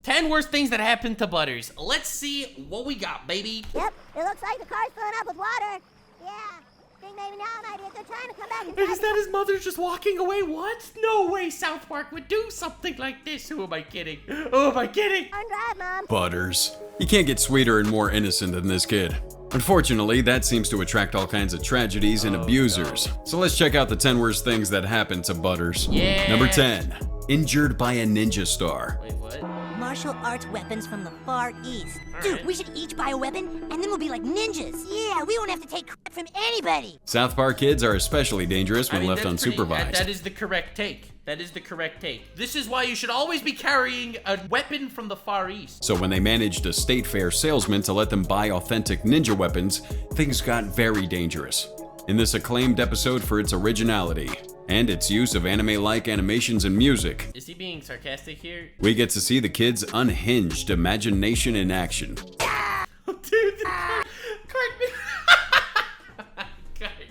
10 worst things that happened to Butters. Let's see what we got, baby. Yep, it looks like the car's filling up with water. Yeah, think maybe now might be a good time to come back and Is that his mother just walking away? What? No way South Park would do something like this. Who am I kidding? Who am I kidding? Turn drive, Mom. Butters. You can't get sweeter and more innocent than this kid. Unfortunately, that seems to attract all kinds of tragedies and abusers. No. So let's check out the 10 worst things that happened to Butters. Yeah. Number 10. Injured by a ninja star. Wait, what? Martial arts weapons from the Far East. Dude, right. we should each buy a weapon, and then we'll be like ninjas. Yeah, we won't have to take crap from anybody. South Park kids are especially dangerous when left that's unsupervised. that is the correct take. That is the correct take. This is why you should always be carrying a weapon from the Far East. So when they managed a state fair salesman to let them buy authentic ninja weapons, things got very dangerous. In this acclaimed episode for its originality and its use of anime-like animations and music, Is he being sarcastic here? we get to see the kids' unhinged imagination in action. Dude, cartman. Cartman.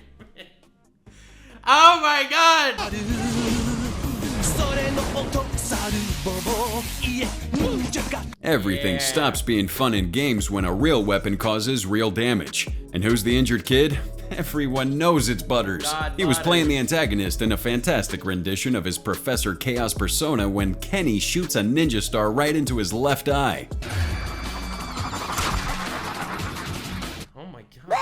Oh my god! Everything Yeah. stops being fun and games when a real weapon causes real damage. And who's the injured kid? Everyone knows it's Butters. God, He was Butters. playing the antagonist in a fantastic rendition of his Professor Chaos persona when Kenny shoots a ninja star right into his left eye. Oh my god.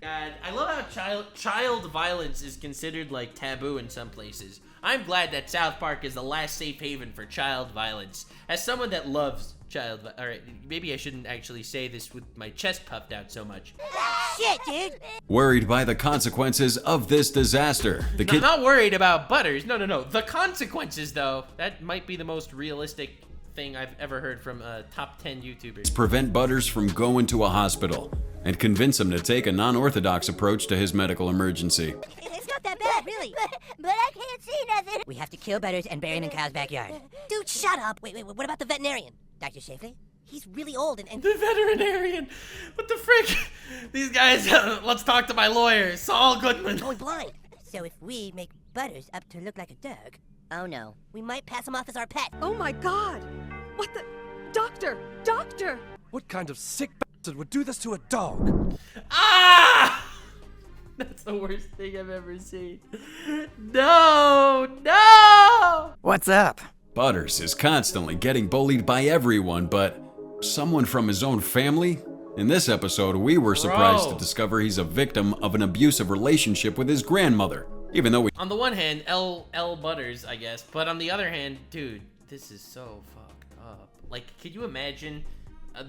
God, I love how child violence is considered like taboo in some places. I'm glad that South Park is the last safe haven for child violence. As someone that loves alright, maybe I shouldn't actually say this with my chest puffed out so much. Shit, dude. Worried by the consequences of this disaster, the I'm kid not worried about Butters. No. The consequences, though, that might be the most realistic thing I've ever heard from a top 10 YouTubers. prevent Butters from going to a hospital and convince him to take a non-orthodox approach to his medical emergency. It's not that bad, really. But I can't see nothing. We have to kill Butters and bury him in Kyle's backyard. Dude, shut up. Wait, what about the veterinarian? Dr. Shafley? He's really old and The veterinarian. What the frick? These guys, let's talk to my lawyer, Saul Goodman. going blind. So if we make Butters up to look like a dog, oh no, we might pass him off as our pet. Oh my god! What the? Doctor! Doctor! What kind of sick bastard would do this to a dog? Ah! That's the worst thing I've ever seen. No! What's up? Butters is constantly getting bullied by everyone, but someone from his own family? In this episode, we were surprised Bro. to discover he's a victim of an abusive relationship with his grandmother, even though we On the one hand, L Butters, I guess, but on the other hand, dude, this is so fucked up. Like, could you imagine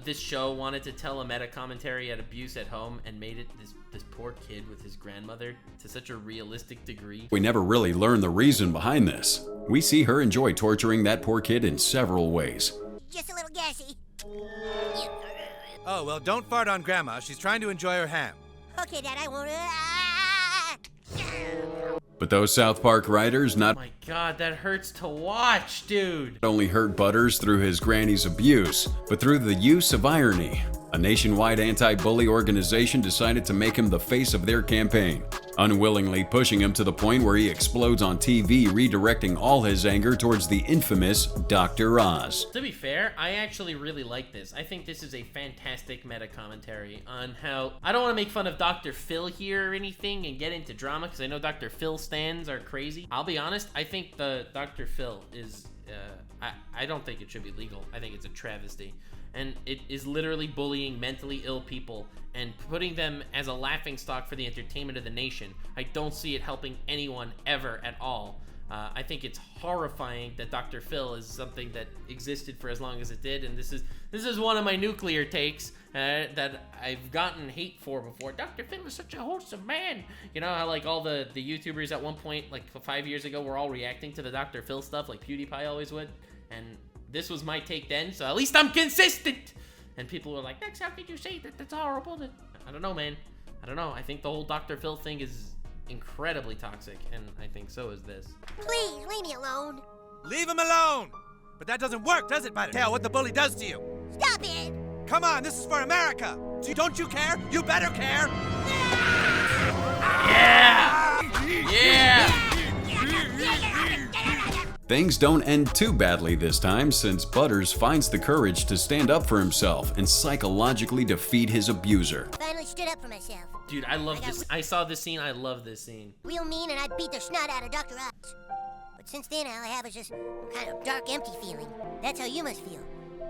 this show wanted to tell a meta commentary at abuse at home and made it this poor kid with his grandmother to such a realistic degree? We never really learn the reason behind this. We see her enjoy torturing that poor kid in several ways. Just a little gassy. Oh, well, don't fart on Grandma. She's trying to enjoy her ham. Okay, Dad, I won't. But those South Park writers not Oh my god, that hurts to watch, dude. only hurt Butters through his granny's abuse, but through the use of irony. A nationwide anti-bully organization decided to make him the face of their campaign, unwillingly pushing him to the point where he explodes on TV, redirecting all his anger towards the infamous Dr. Oz. To be fair, I actually really like this. I think this is a fantastic meta commentary on how I don't want to make fun of Dr. Phil here or anything and get into drama because I know Dr. Phil stans are crazy. I'll be honest, I think the Dr. Phil is I don't think it should be legal. I think it's a travesty. And it is literally bullying mentally ill people and putting them as a laughingstock for the entertainment of the nation. I don't see it helping anyone ever at all. I think it's horrifying that Dr. Phil is something that existed for as long as it did, and this is one of my nuclear takes that I've gotten hate for before. Dr. Phil is such a wholesome man. You know how like all the YouTubers at one point, like 5 years ago, were all reacting to the Dr. Phil stuff like PewDiePie always would, and this was my take then, so at least I'm consistent. And people were like, "That's how could you say that? That's horrible." I don't know, man. I don't know. I think the whole Dr. Phil thing is incredibly toxic, and I think so is this. Please, leave me alone. Leave him alone! But that doesn't work, does it, Butter? Tell what the bully does to you. Stop it. Come on, this is for America. Don't you care? You better care. Yeah! Yeah! Things don't end too badly this time, since Butters finds the courage to stand up for himself and psychologically defeat his abuser. Finally stood up for myself. Dude, I love this. I saw this scene. I love this scene. Real mean, and I beat the snot out of Dr. Oz. But since then, all I have is just a kind of dark, empty feeling. That's how you must feel.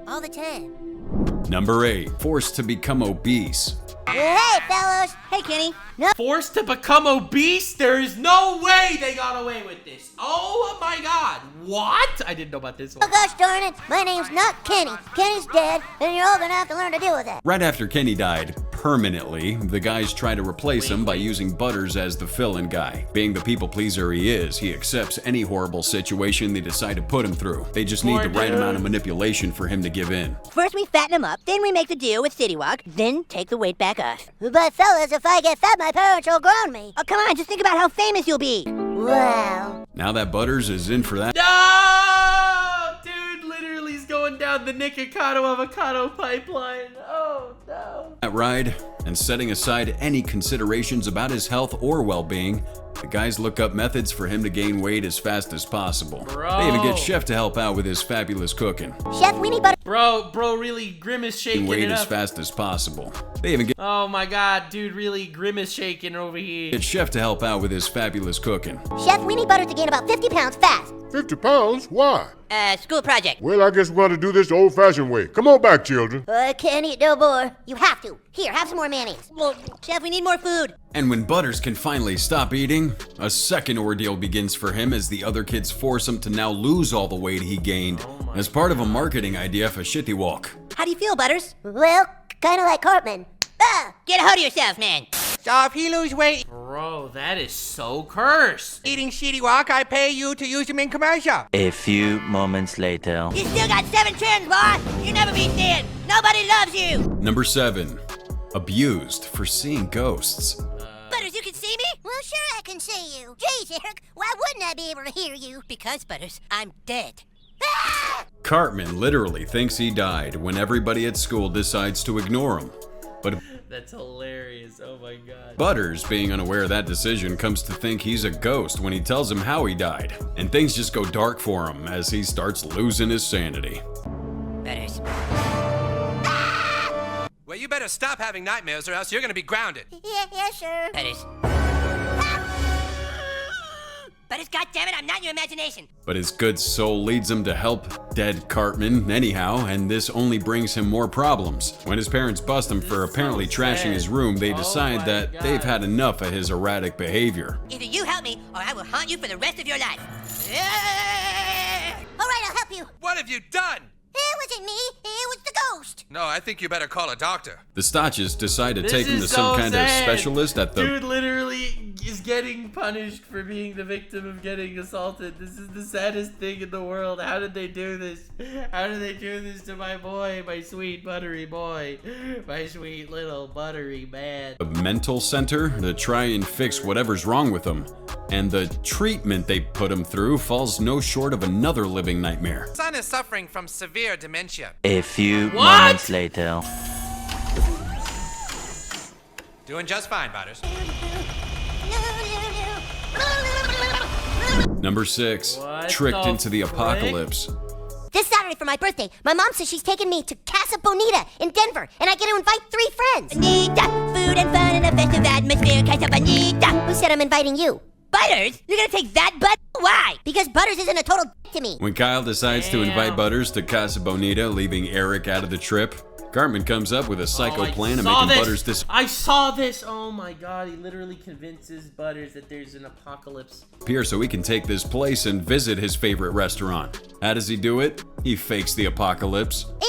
All the time. Number 8. Forced to become obese. Hey, fellas! Hey, Kenny. Forced to become obese? There is no way they got away with this. Oh my god. What? I didn't know about this one. Oh gosh darn it, my name's not Kenny. Kenny's dead, and you're all gonna have to learn to deal with it. Right after Kenny died, permanently, the guys try to replace him by using Butters as the fill-in guy. Being the people pleaser he is, he accepts any horrible situation they decide to put him through. They just need the right amount of manipulation for him to give in. First we fatten him up, then we make the deal with City Walk, then take the weight back off. But fellas, if I get fat, my parents will ground me. Oh, come on, just think about how famous you'll be. Wow. Now that Butters is in for that, No! Dude, literally is going down the Nikocado avocado pipeline. Oh no. that ride, and setting aside any considerations about his health or well-being, the guys look up methods for him to gain weight as fast as possible. Bro. They even get Chef to help out with his fabulous cooking. Chef Weenie Butter. Bro, really grimace shaking Weight it as up. fast as possible. They even get Oh my god, dude, really grimace shaking over here. Chef to help out with his fabulous cooking. Chef Weenie Butter to gain about 50 pounds fast. 50 pounds? Why? School project. Well, I guess we're going to do this the old-fashioned way. Come on back, children. I can't eat no more. You have to. Here, have some more mayonnaise. Well, Chef, we need more food. And when Butters can finally stop eating, a second ordeal begins for him as the other kids force him to now lose all the weight he gained as part of a marketing idea for Shitty Walk. How do you feel, Butters? Well, kind of like Cartman. Ah! Get a hold of yourself, man. So if he lose weight Bro, that is so cursed. eating Shitty Walk, I pay you to use him in commercial. A few moments later. You still got 7 chins, boss. You never be dead. Nobody loves you. Number 7. Abused for seeing ghosts. Butters, you can see me? Well, sure I can see you. Jeez, Eric, why wouldn't I be able to hear you? Because, Butters, I'm dead. Ah! Cartman literally thinks he died when everybody at school decides to ignore him. But That's hilarious. Oh my god. Butters, being unaware of that decision, comes to think he's a ghost when he tells him how he died. And things just go dark for him as he starts losing his sanity. Butters. Well, you better stop having nightmares or else you're gonna be grounded. Yeah, sure. Butters. Butters, goddammit, I'm not your imagination. But his good soul leads him to help dead Cartman anyhow, and this only brings him more problems. When his parents bust him for apparently trashing his room, they decide my that God. they've had enough of his erratic behavior. Either you help me, or I will haunt you for the rest of your life. All right, I'll help you. What have you done? It wasn't me. It was the ghost. No, I think you better call a doctor. The Stotches decide to This take him is to some so kind sad. of specialist at the Dude literally is getting punished for being the victim of getting assaulted. This is the saddest thing in the world. How did they do this? How did they do this to my boy, my sweet buttery boy, my sweet little buttery man? mental center to try and fix whatever's wrong with him. And the treatment they put him through falls no short of another living nightmare. Son is suffering from severe dementia. A few What? moments later. Doing just fine, Butters. Number 6, What tricked the into the frick? apocalypse. This Saturday for my birthday, my mom says she's taking me to Casa Bonita in Denver, and I get to invite 3 friends. Bonita, food and fun in a festive atmosphere, Casa Bonita. Who said I'm inviting you? Butters, you're gonna take that butt? Why? Because Butters isn't a total to me. When Kyle decides to invite Damn. Butters to Casa Bonita, leaving Eric out of the trip, Cartman comes up with a psycho I plan of saw making this. Butters disappear I saw this. Oh my god, he literally convinces Butters that there's an apocalypse. so he can take this place and visit his favorite restaurant. How does he do it? He fakes the apocalypse. It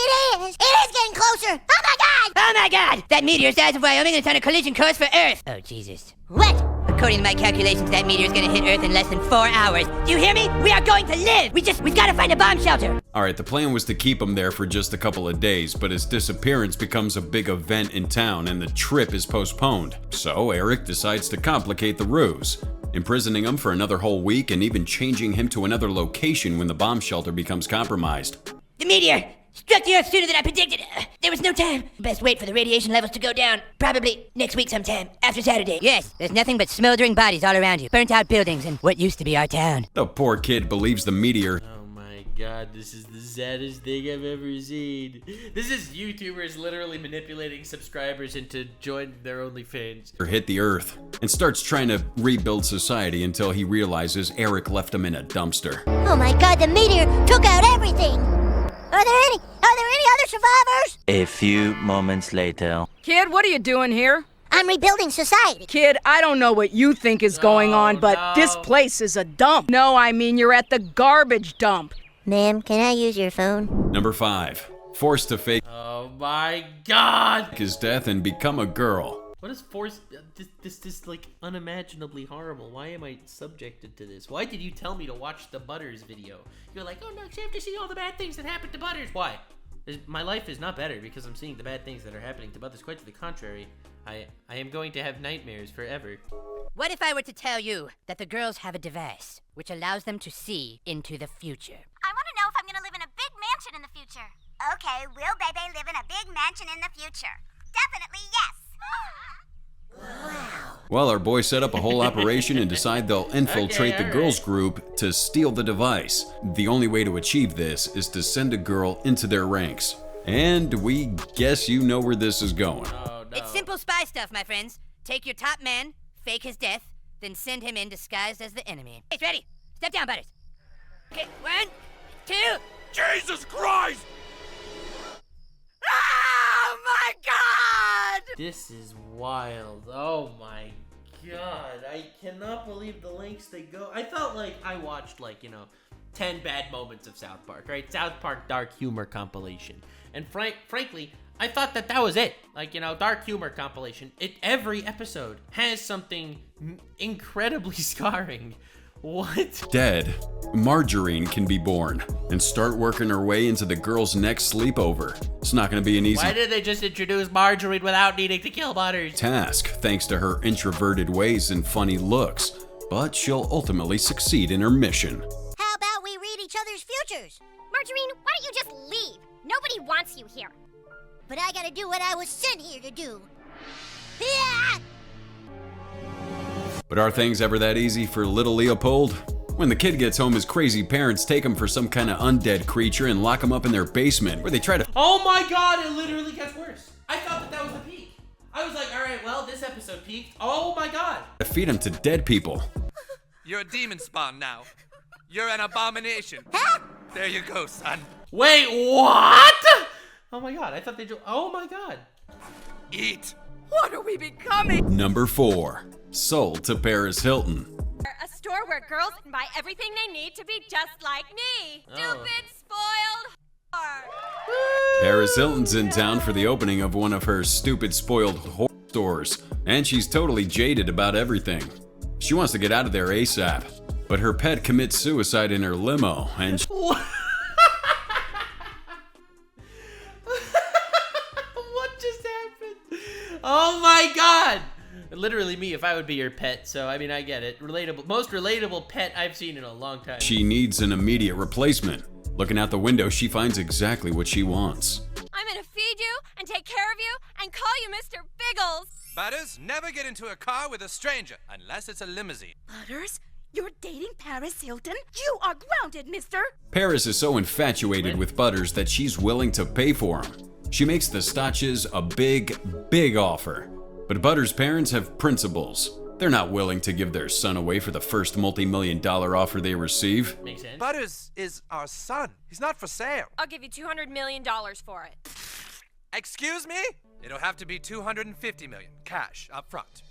is getting closer. Oh my god! Oh my god! That meteor size of Wyoming is on a collision course for Earth. Oh, Jesus. What? According to my calculations, that meteor is gonna hit Earth in less than 4 hours. Do you hear me? We are going to live! We've gotta find a bomb shelter! Alright, the plan was to keep him there for just a couple of days, but his disappearance becomes a big event in town and the trip is postponed. So Eric decides to complicate the ruse, imprisoning him for another whole week and even changing him to another location when the bomb shelter becomes compromised. The meteor! Struck the Earth sooner than I predicted. There was no time. Best wait for the radiation levels to go down. Probably next week sometime, after Saturday. Yes, there's nothing but smoldering bodies all around you. Burnt out buildings and what used to be our town. The poor kid believes the meteor Oh my god, this is the saddest thing I've ever seen. This is YouTubers literally manipulating subscribers into joining their OnlyFans. hit the Earth and starts trying to rebuild society until he realizes Eric left him in a dumpster. Oh my god, the meteor took out everything! Are there any other survivors? A few moments later. Kid, what are you doing here? I'm rebuilding society. Kid, I don't know what you think is going on, but this place is a dump. No, I mean you're at the garbage dump. Ma'am, can I use your phone? Number 5. Forced to fake Oh my god! his death and become a girl. What is forced? This like unimaginably horrible. Why am I subjected to this? Why did you tell me to watch the Butters video? You're like, oh no, you have to see all the bad things that happened to Butters. Why? My life is not better because I'm seeing the bad things that are happening to Butters. Quite to the contrary, I am going to have nightmares forever. What if I were to tell you that the girls have a device which allows them to see into the future? I want to know if I'm going to live in a big mansion in the future. Okay, will Bebe live in a big mansion in the future? Definitely yes. Well, our boys set up a whole operation and decide they'll infiltrate Okay, the all girls' right. group to steal the device. The only way to achieve this is to send a girl into their ranks. And we guess you know where this is going. Oh no. It's simple spy stuff, my friends. Take your top man, fake his death, then send him in disguised as the enemy. Hey, ready? Step down, Butters. Okay, 1, 2. Jesus Christ! Oh my God! This is wild. Oh my god. I cannot believe the lengths they go. I felt like I watched 10 bad moments of South Park, right? South Park dark humor compilation. And frankly, I thought that was it. Dark humor compilation. Every episode has something incredibly scarring. What? Dead, Margarine can be born and start working her way into the girls' next sleepover. It's not going to be an easy Why did they just introduce Margarine without needing to kill Butters? task thanks to her introverted ways and funny looks, but she'll ultimately succeed in her mission. How about we read each other's futures? Margarine, why don't you just leave? Nobody wants you here. But I gotta do what I was sent here to do. Yeah! But are things ever that easy for little Leopold? When the kid gets home, his crazy parents take him for some kind of undead creature and lock him up in their basement, where they try to Oh my god, it literally gets worse. I thought that was the peak. I was like, alright, well, this episode peaked. Oh my god. feed him to dead people. You're a demon spawn now. You're an abomination. There you go, son. Wait, what? Oh my god, I thought they oh my god. Eat. What are we becoming? Number 4. Sold to Paris Hilton. A store where girls can buy everything they need to be just like me. Oh. Stupid, spoiled whore. Paris Hilton's in town for the opening of one of her stupid spoiled whore stores, and she's totally jaded about everything. She wants to get out of there ASAP, but her pet commits suicide in her limo, and What just happened? Oh my god! Literally me if I would be your pet, so I mean I get it. Relatable, most relatable pet I've seen in a long time. she needs an immediate replacement. Looking out the window, she finds exactly what she wants. I'm gonna feed you and take care of you and call you Mr. Biggles. Butters, never get into a car with a stranger unless it's a limousine. Butters, you're dating Paris Hilton? You are grounded, mister. Paris is so infatuated with Butters that she's willing to pay for him. She makes the Stotches a big offer. But Butters' parents have principles. They're not willing to give their son away for the first multi-million-dollar offer they receive. Makes sense. Butters is our son. He's not for sale. I'll give you $200 million for it. Excuse me? It'll have to be $250 million, cash, up front.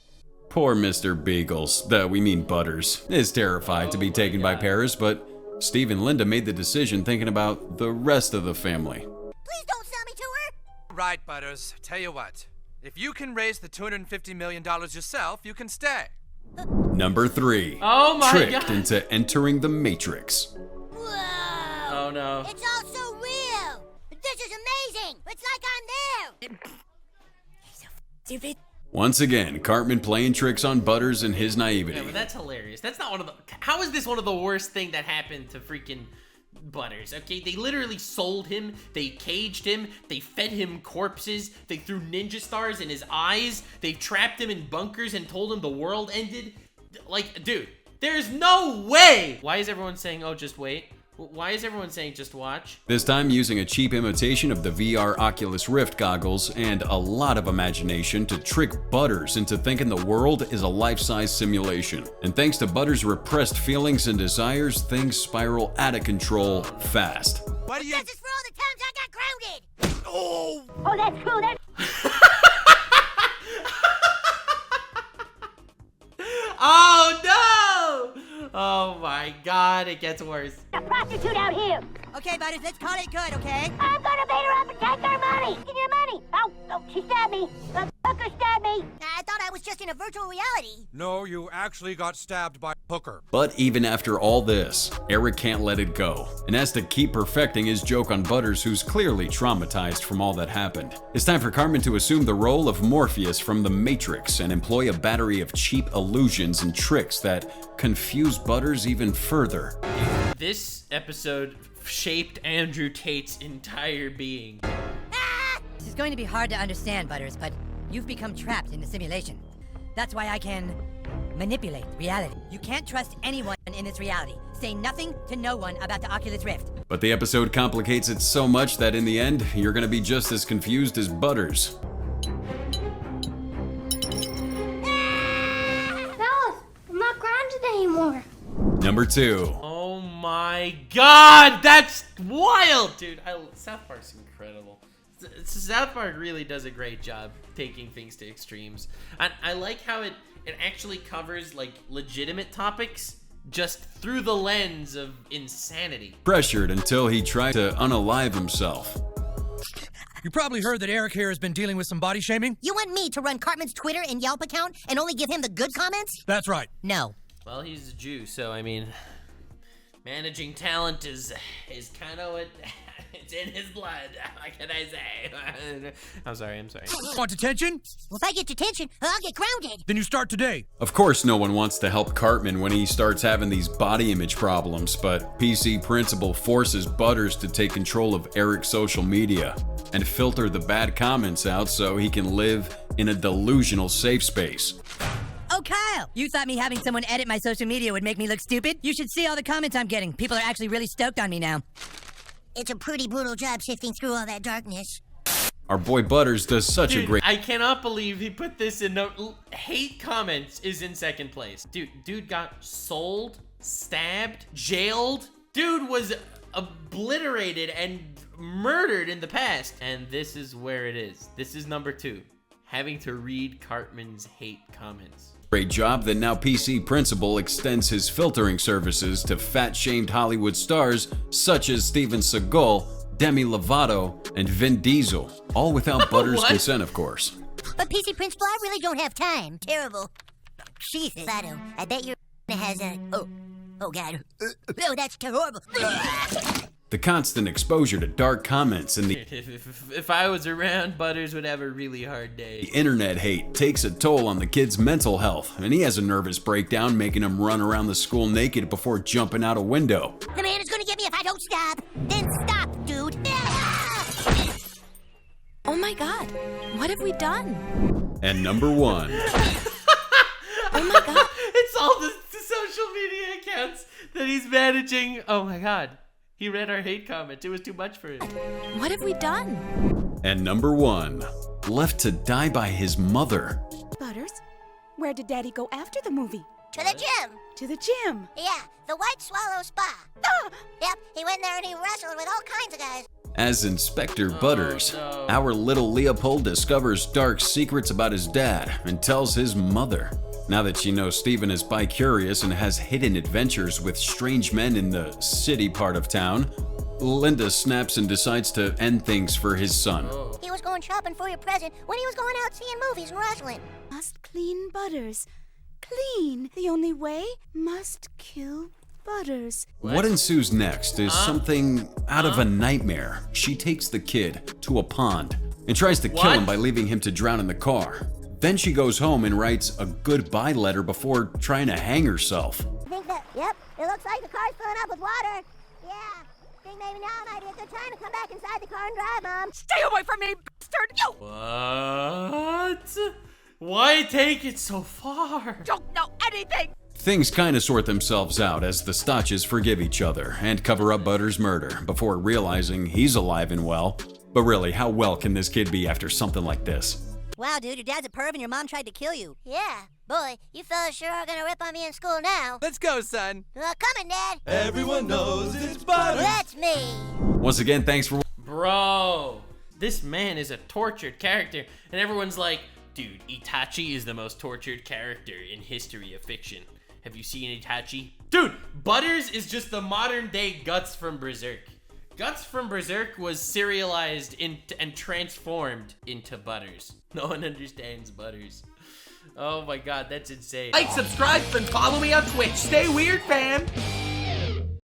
Poor Mr. Beagles, we mean Butters, is terrified to be taken by Paris, but Steve and Linda made the decision thinking about the rest of the family. Please don't sell me to her! Right, Butters. Tell you what. If you can raise the $250 million yourself, you can stay. Number 3. Oh my Tricked god. into entering the Matrix. Whoa! Oh no. It's all so real! This is amazing! It's like I'm there! Stupid. Once again, Cartman playing tricks on Butters and his Yeah, naivety. but that's hilarious. That's not one of the. How is this one of the worst thing that happened to freaking Butters, okay? They literally sold him, they caged him, they fed him corpses, they threw ninja stars in his eyes, they trapped him in bunkers and told him the world ended. Like, dude, there's no way! Why is everyone saying, oh, just wait? Why is everyone saying just watch? This time using a cheap imitation of the VR Oculus Rift goggles and a lot of imagination to trick Butters into thinking the world is a life-size simulation. And thanks to Butters' repressed feelings and desires, things spiral out of control fast. What do you... This is for all the times I got grounded! Oh! Oh, that's cool. That's... Oh no! Oh my god, it gets worse. A prostitute out here. Okay, Butters, let's call it good, okay? I'm gonna beat her up and take her money. Give your money. Oh, she stabbed me. The fucker stabbed me. I thought I was just in a virtual reality. No, you actually got stabbed by a hooker. But even after all this, Eric can't let it go, and has to keep perfecting his joke on Butters, who's clearly traumatized from all that happened. It's time for Cartman to assume the role of Morpheus from The Matrix and employ a battery of cheap illusions and tricks that confuse Butters even further. This episode shaped Andrew Tate's entire being. This is going to be hard to understand, Butters, but you've become trapped in the simulation. That's why I can manipulate reality. You can't trust anyone in this reality. Say nothing to no one about the Oculus Rift. But the episode complicates it so much that in the end, you're gonna be just as confused as Butters. Fellas, I'm not grounded anymore. Number 2. Oh my god, that's wild, dude. South Park's incredible. South Park really does a great job taking things to extremes. And I like how it actually covers like legitimate topics just through the lens of insanity. Pressured until he tried to unalive himself. You probably heard that Eric here has been dealing with some body shaming? You want me to run Cartman's Twitter and Yelp account and only give him the good comments? That's right. No. Well, he's a Jew, so I mean, managing talent is kind of what it's in his blood. What can I say? I'm sorry. Want detention? Well, if I get detention, I'll get grounded. Then you start today. Of course, no one wants to help Cartman when he starts having these body image problems, but PC Principal forces Butters to take control of Eric's social media and filter the bad comments out so he can live in a delusional safe space. Oh, Kyle, you thought me having someone edit my social media would make me look stupid? You should see all the comments I'm getting. People are actually really stoked on me now. It's a pretty brutal job sifting through all that darkness. Our boy Butters does such a great... I cannot believe he put this in the... Hate comments is in second place. Dude got sold, stabbed, jailed. Dude was obliterated and murdered in the past. And this is where it is. This is number 2. Having to read Cartman's hate comments. Great job that now PC Principal extends his filtering services to fat-shamed Hollywood stars such as Steven Seagal, Demi Lovato, and Vin Diesel, all without Butters' consent, of course. But PC Principal, I really don't have time. Terrible. Jesus. Lovato, I bet your has a... Oh God. Oh, that's terrible. The constant exposure to dark comments and the If I was around, Butters would have a really hard day. internet hate takes a toll on the kid's mental health, and he has a nervous breakdown, making him run around the school naked before jumping out a window. The man is gonna get me if I don't stop. Then stop, dude. Oh my god, what have we done? And number 1. Oh my god. It's all the social media accounts that he's managing. Oh my god. He read our hate comment. It was too much for him. What have we done? And number 1. Left to die by his mother. Butters, where did Daddy go after the movie? To the gym. To the gym. Yeah, the White Swallow Spa. Ah! Yep, he went there and he wrestled with all kinds of guys. As Inspector Butters, our little Leopold discovers dark secrets about his dad and tells his mother. Now that she knows Steven is bi-curious and has hidden adventures with strange men in the city part of town, Linda snaps and decides to end things for his son. He was going shopping for your present when he was going out seeing movies and wrestling. Must clean Butters. Clean. The only way must kill Butters. What ensues next is something out of a nightmare. She takes the kid to a pond and tries to kill him by leaving him to drown in the car. Then she goes home and writes a goodbye letter before trying to hang herself. I think that, yep, it looks like the car's filling up with water. Yeah. think maybe now might be a good time to come back inside the car and drive, Mom. Stay away from me, bastard! You What? Why take it so far? don't know anything! Things kind of sort themselves out as the Stotches forgive each other and cover up Butters' murder before realizing he's alive and well. But really, how well can this kid be after something like this? Wow, dude, your dad's a perv and your mom tried to kill you. Yeah. Boy, you fellas sure are gonna rip on me in school now. Let's go, son. Coming, Dad. Everyone knows it's Butters. That's me. Once again, thanks for... Bro, this man is a tortured character, and everyone's like, dude, Itachi is the most tortured character in history of fiction. Have you seen Itachi? Dude, Butters is just the modern day Guts from Berserk. Guts from Berserk was serialized and transformed into Butters. No one understands Butters. Oh my god, that's insane. Like, subscribe, and follow me on Twitch. Stay weird, fam.